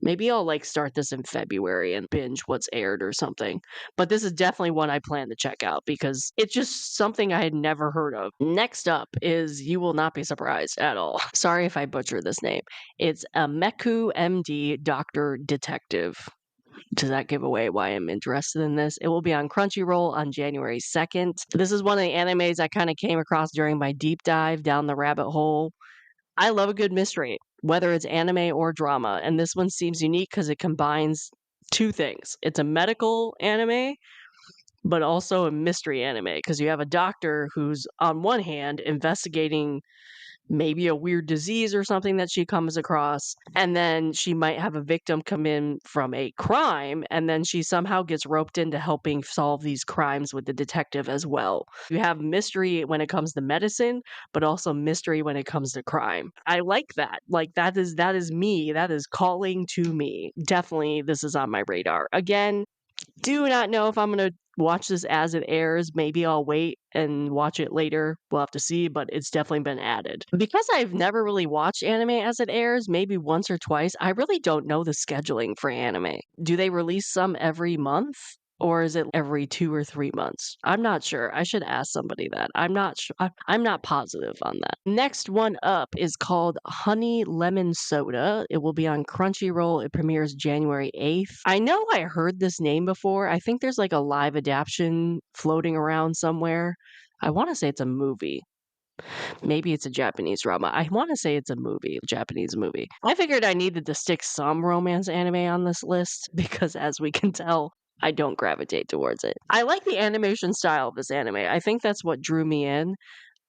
Maybe I'll like start this in February and binge what's aired or something. But this is definitely one I plan to check out because it's just something I had never heard of. Next up is you will not be surprised at all. Sorry if I butcher this name. It's a Meku MD Doctor Detective. Does that give away why I'm interested in this? It will be on Crunchyroll on January 2nd. This is one of the animes I kind of came across during my deep dive down the rabbit hole. I love a good mystery, whether it's anime or drama, and this one seems unique because it combines two things. It's a medical anime, but also a mystery anime because you have a doctor who's, on one hand, investigating maybe a weird disease or something that she comes across. And then she might have a victim come in from a crime, and then she somehow gets roped into helping solve these crimes with the detective as well. You have mystery when it comes to medicine, but also mystery when it comes to crime. I like that. Like that is me. That is calling to me. Definitely this is on my radar. Again, do not know if I'm going to watch this as it airs. Maybe I'll wait and watch it later. We'll have to see, but it's definitely been added. Because I've never really watched anime as it airs, maybe once or twice, I really don't know the scheduling for anime. Do they release some every month? Or is it every 2 or 3 months? I'm not sure. I should ask somebody that. I'm not sure. I'm not positive on that. Next one up is called Honey Lemon Soda. It will be on Crunchyroll. It premieres January 8th. I know I heard this name before. I think there's like a live adaptation floating around somewhere. I want to say it's a movie. Maybe it's a Japanese drama. I want to say it's a movie, a Japanese movie. I figured I needed to stick some romance anime on this list because, as we can tell, I don't gravitate towards it. I like the animation style of this anime. I think that's what drew me in.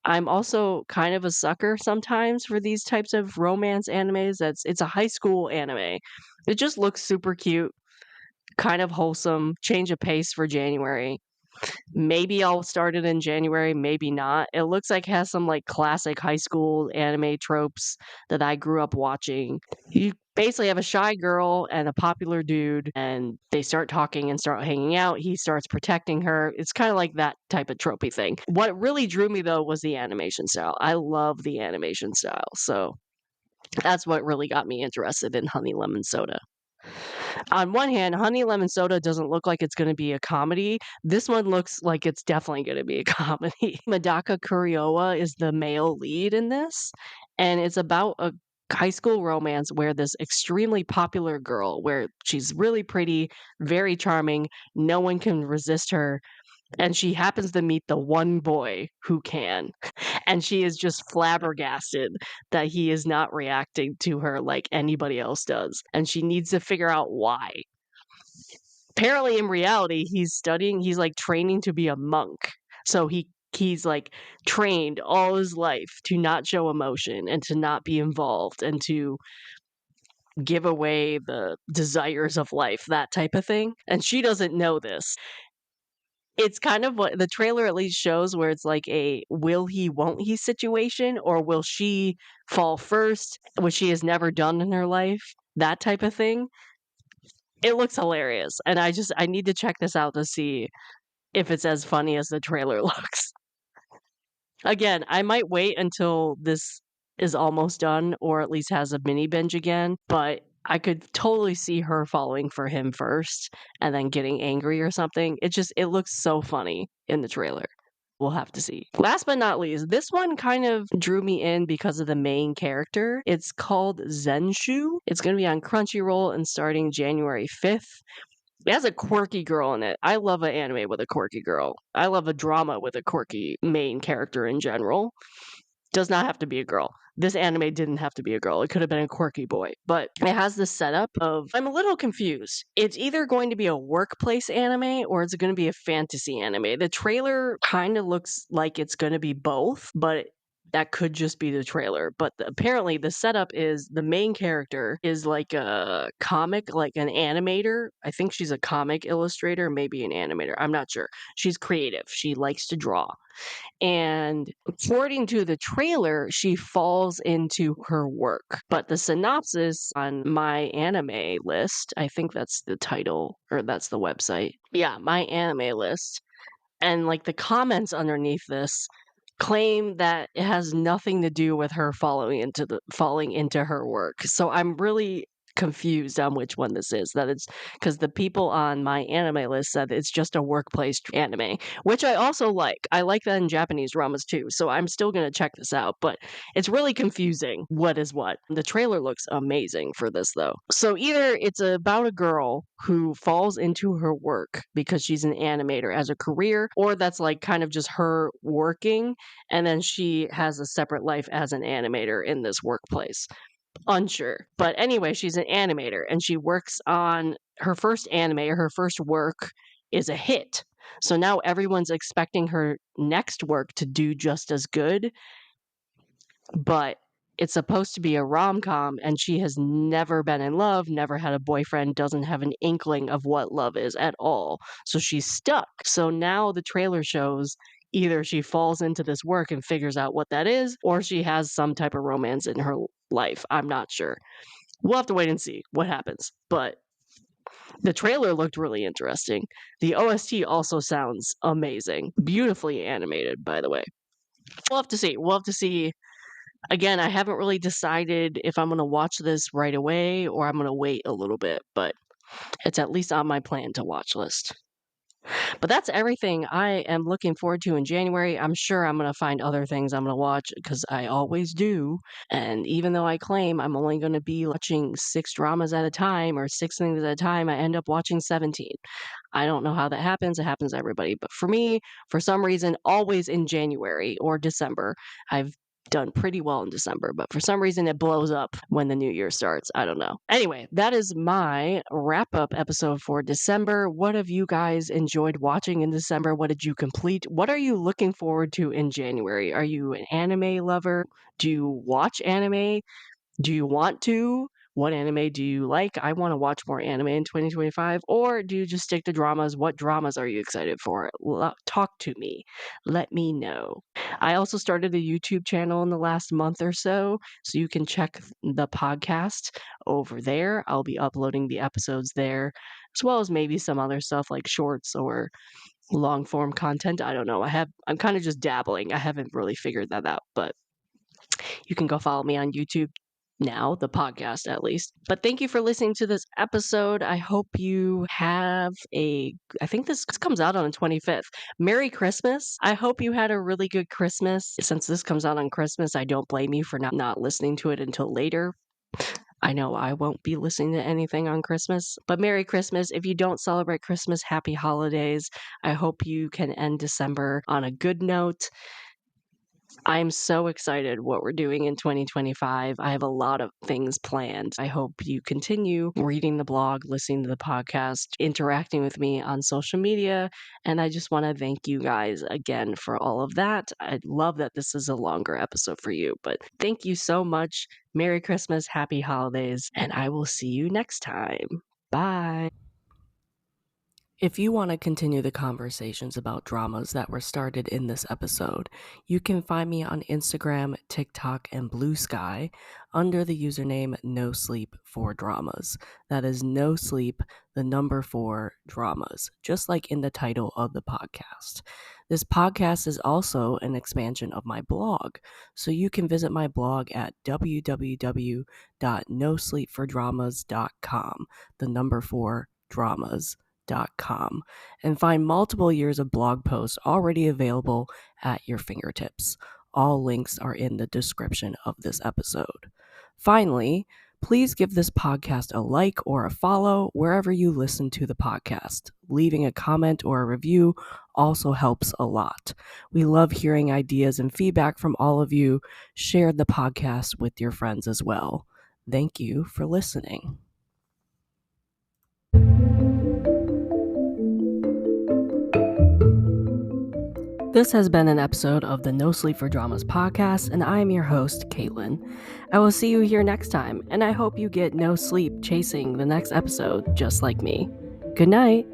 I'm also kind of a sucker sometimes for these types of romance animes. It's a high school anime. It just looks super cute, kind of wholesome, change of pace for January. Maybe I'll start it in January, maybe not. It looks like it has some like classic high school anime tropes that I grew up watching. You basically have a shy girl and a popular dude, and they start talking and start hanging out. He starts protecting her. It's kind of like that type of tropey thing. What really drew me though was the animation style. I love the animation style. So that's what really got me interested in Honey Lemon Soda. On one hand, Honey Lemon Soda doesn't look like it's going to be a comedy. This one looks like it's definitely going to be a comedy. Madaka Kuriowa is the male lead in this, and it's about a high school romance where this extremely popular girl, where she's really pretty, very charming, no one can resist her, and she happens to meet the one boy who can. And she is just flabbergasted that he is not reacting to her like anybody else does. And she needs to figure out why. Apparently, in reality, he's like training to be a monk. So he's like trained all his life to not show emotion and to not be involved and to give away the desires of life, that type of thing. And she doesn't know this. It's kind of what the trailer at least shows where it's like a will he, won't he situation, or will she fall first, which she has never done in her life, that type of thing. It looks hilarious. And I need to check this out to see if it's as funny as the trailer looks. Again, I might wait until this is almost done or at least has a mini binge again, but I could totally see her falling for him first and then getting angry or something. It looks so funny in the trailer. We'll have to see. Last but not least, this one kind of drew me in because of the main character. It's called Zenshu. It's going to be on Crunchyroll and starting January 5th. It has a quirky girl in it. I love an anime with a quirky girl. I love a drama with a quirky main character in general. Does not have to be a girl. This anime didn't have to be a girl. It could have been a quirky boy, but it has this setup of, I'm a little confused. It's either going to be a workplace anime or it's going to be a fantasy anime. The trailer kind of looks like it's going to be both, but that could just be the trailer. But apparently the setup is the main character is like a comic, like an animator. I think she's a comic illustrator, maybe an animator. I'm not sure. She's creative. She likes to draw. And according to the trailer, she falls into her work. But the synopsis on my anime list, I think that's the title or that's the website. Yeah, my anime list. And like the comments underneath this claim that it has nothing to do with her falling into her work. So I'm really confused on which one this is. That it's because the people on my anime list said it's just a workplace anime, which I also like. I like that in Japanese dramas too. So I'm still gonna check this out, but it's really confusing what is what. The trailer looks amazing for this though. So either it's about a girl who falls into her work because she's an animator as a career, or that's like kind of just her working and then she has a separate life as an animator in this workplace. Unsure. But anyway, she's an animator and she works on her first anime or her first work is a hit. So now everyone's expecting her next work to do just as good, but it's supposed to be a rom-com and she has never been in love, never had a boyfriend, doesn't have an inkling of what love is at all. So she's stuck. So now the trailer shows either she falls into this work and figures out what that is, or she has some type of romance in her life. I'm not sure. We'll have to wait and see what happens. But the trailer looked really interesting. The OST also sounds amazing. Beautifully animated, by the way. We'll have to see. We'll have to see. Again, I haven't really decided if I'm going to watch this right away or I'm going to wait a little bit, but it's at least on my plan to watch list. But that's everything I am looking forward to in January. I'm sure I'm going to find other things I'm going to watch because I always do. And even though I claim I'm only going to be watching 6 dramas at a time or 6 things at a time, I end up watching 17. I don't know how that happens. It happens to everybody. But for me, for some reason, always in January or December, I've done pretty well in December, but for some reason it blows up when the new year starts. I don't know. Anyway, that is my wrap up episode for December. What have you guys enjoyed watching in December? What did you complete? What are you looking forward to in January? Are you an anime lover? Do you watch anime? Do you want to? What anime do you like? I want to watch more anime in 2025. Or do you just stick to dramas? What dramas are you excited for? Talk to me. Let me know. I also started a YouTube channel in the last month or so, so you can check the podcast over there. I'll be uploading the episodes there, as well as maybe some other stuff like shorts or long form content. I don't know. I'm kind of just dabbling. I haven't really figured that out, but you can go follow me on YouTube now, the podcast at least. But thank you for listening to this episode. I hope you have I think this comes out on the 25th. Merry Christmas. I hope you had a really good Christmas. Since this comes out on Christmas, I don't blame you for not listening to it until later. I know I won't be listening to anything on Christmas, but Merry Christmas. If you don't celebrate Christmas, happy holidays. I hope you can end December on a good note. I'm so excited what we're doing in 2025. I have a lot of things planned. I hope you continue reading the blog, listening to the podcast, interacting with me on social media. And I just want to thank you guys again for all of that. I love that this is a longer episode for you, but thank you so much. Merry Christmas, happy holidays, and I will see you next time. Bye. If you want to continue the conversations about dramas that were started in this episode, you can find me on Instagram, TikTok, and Blue Sky under the username NoSleep4Dramas. That is no sleep, the number 4 dramas, just like in the title of the podcast. This podcast is also an expansion of my blog, so you can visit my blog at www.NoSleep4Dramas.com, the number 4 dramas.com, and find multiple years of blog posts already available at your fingertips. All links are in the description of this episode. Finally, please give this podcast a like or a follow wherever you listen to the podcast. Leaving a comment or a review also helps a lot. We love hearing ideas and feedback from all of you. Share the podcast with your friends as well. Thank you for listening. This has been an episode of the No Sleep for Dramas podcast, and I am your host, Caitlin. I will see you here next time, and I hope you get no sleep chasing the next episode just like me. Good night.